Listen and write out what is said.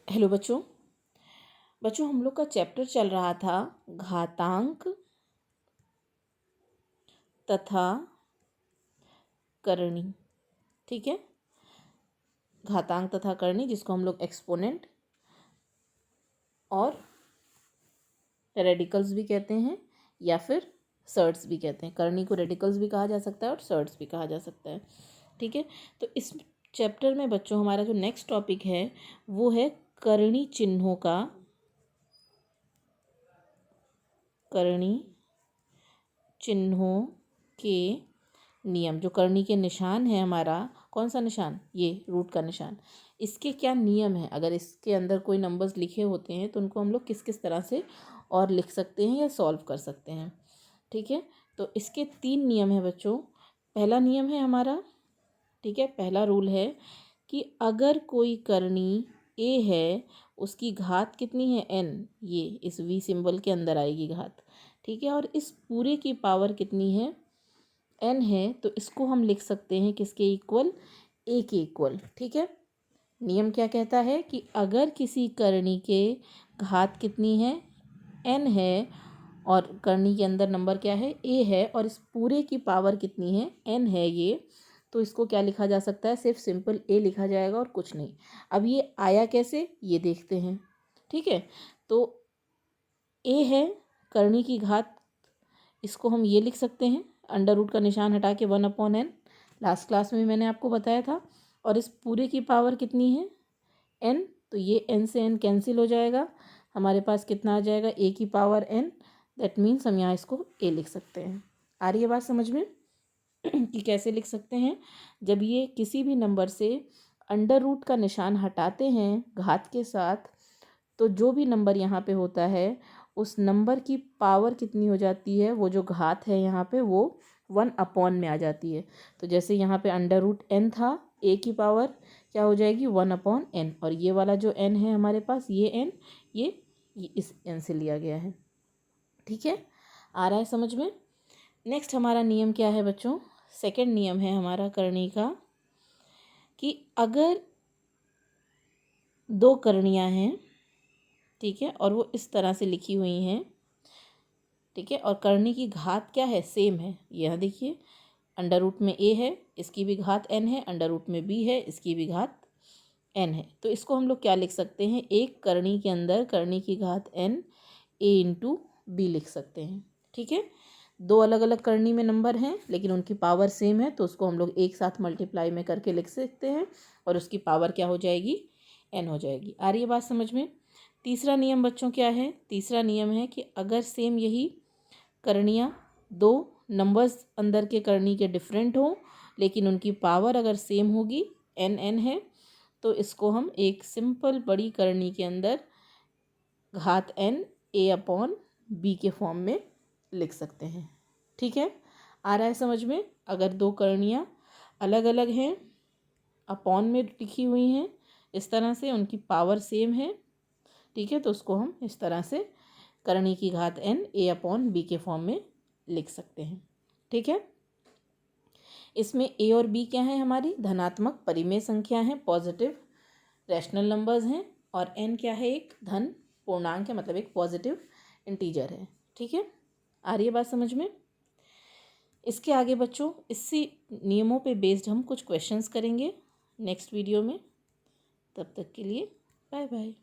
Hello बच्चों। हम लोग का चैप्टर चल रहा था घातांक तथा करणी। ठीक है, घातांक तथा करणी, जिसको हम लोग एक्सपोनेंट और रेडिकल्स भी कहते हैं या फिर सर्ड्स भी कहते हैं। करणी को रेडिकल्स भी कहा जा सकता है और सर्ड्स भी कहा जा सकता है। ठीक है, तो इस चैप्टर में बच्चों हमारा जो नेक्स्ट टॉपिक है वो है करणी चिन्हों का, करणी चिन्हों के नियम। जो करणी के निशान है हमारा, कौन सा निशान, ये रूट का निशान, इसके क्या नियम है। अगर इसके अंदर कोई नंबर्स लिखे होते हैं तो उनको हम लोग किस किस तरह से और लिख सकते हैं या सॉल्व कर सकते हैं। ठीक है, तो इसके 3 नियम हैं बच्चों। पहला नियम है हमारा, ठीक है, पहला रूल है कि अगर कोई करणी ए है, उसकी घात कितनी है n, ये इस v सिंबल के अंदर आएगी घात। ठीक है, और इस पूरे की पावर कितनी है, n है, तो इसको हम लिख सकते हैं किसके इक्वल, a के इक्वल। ठीक है, नियम क्या कहता है कि अगर किसी करणी के घात कितनी है, n है, और करणी के अंदर नंबर क्या है, a है, और इस पूरे की पावर कितनी है, n है ये, तो इसको क्या लिखा जा सकता है, सिर्फ सिंपल a लिखा जाएगा और कुछ नहीं। अब ये आया कैसे, ये देखते हैं। ठीक है, तो a है करणी की घात, इसको हम ये लिख सकते हैं, अंडर रूट का निशान हटा के 1/n, लास्ट क्लास में मैंने आपको बताया था। और इस पूरे की पावर कितनी है, n, तो ये n से n कैंसिल हो जाएगा, हमारे पास कितना आ जाएगा, a की पावर n। दैट मीन्स हम यहाँ इसको a लिख सकते हैं। आ रही है बात समझ में कि कैसे लिख सकते हैं। जब ये किसी भी नंबर से अंडर रूट का निशान हटाते हैं घात के साथ, तो जो भी नंबर यहाँ पे होता है उस नंबर की पावर कितनी हो जाती है, वो जो घात है यहाँ पे वो 1/n में आ जाती है। तो जैसे यहाँ पे अंडर रूट n था, a की पावर क्या हो जाएगी 1/n, और ये वाला जो n है हमारे पास, ये n, ये इस n से लिया गया है। ठीक है, आ रहा है समझ में। नेक्स्ट हमारा नियम क्या है बच्चों, सेकंड नियम है हमारा करणी का, कि अगर 2 करणियाँ हैं, ठीक है, और वो इस तरह से लिखी हुई हैं, ठीक है, और करणी की घात क्या है, सेम है। यह देखिए, अंडर रूट में a है, इसकी भी घात n है, अंडर रूट में b है, इसकी भी घात n है। तो इसको हम लोग क्या लिख सकते हैं, एक करणी के अंदर करणी की घात n a इंटू b लिख सकते हैं। ठीक है, 2 अलग अलग करणी में नंबर हैं लेकिन उनकी पावर सेम है, तो उसको हम लोग एक साथ मल्टीप्लाई में करके लिख सकते हैं और उसकी पावर क्या हो जाएगी, n हो जाएगी। आ रही है बात समझ में। तीसरा नियम बच्चों क्या है, तीसरा नियम है कि अगर सेम यही करणियाँ 2 नंबर्स अंदर के करणी के डिफरेंट हो लेकिन उनकी पावर अगर सेम होगी, n है, तो इसको हम एक सिंपल बड़ी करणी के अंदर घात n a/b के फॉर्म में लिख सकते हैं। ठीक है, आ रहा है समझ में। अगर 2 करणियाँ अलग अलग हैं, अपॉन में लिखी हुई हैं इस तरह से, उनकी पावर सेम है, ठीक है, तो उसको हम इस तरह से करणी की घात n a/b के फॉर्म में लिख सकते हैं। ठीक है, इसमें a और b क्या है, हमारी धनात्मक परिमेय संख्या हैं, पॉजिटिव रैशनल नंबर्स हैं, और n क्या है, एक धन पूर्णांक है, मतलब एक पॉजिटिव इंटीजर है। ठीक है, आ रही है बात समझ में। इसके आगे बच्चों इसी नियमों पे बेस्ड हम कुछ क्वेश्चंस करेंगे नेक्स्ट वीडियो में। तब तक के लिए बाय बाय।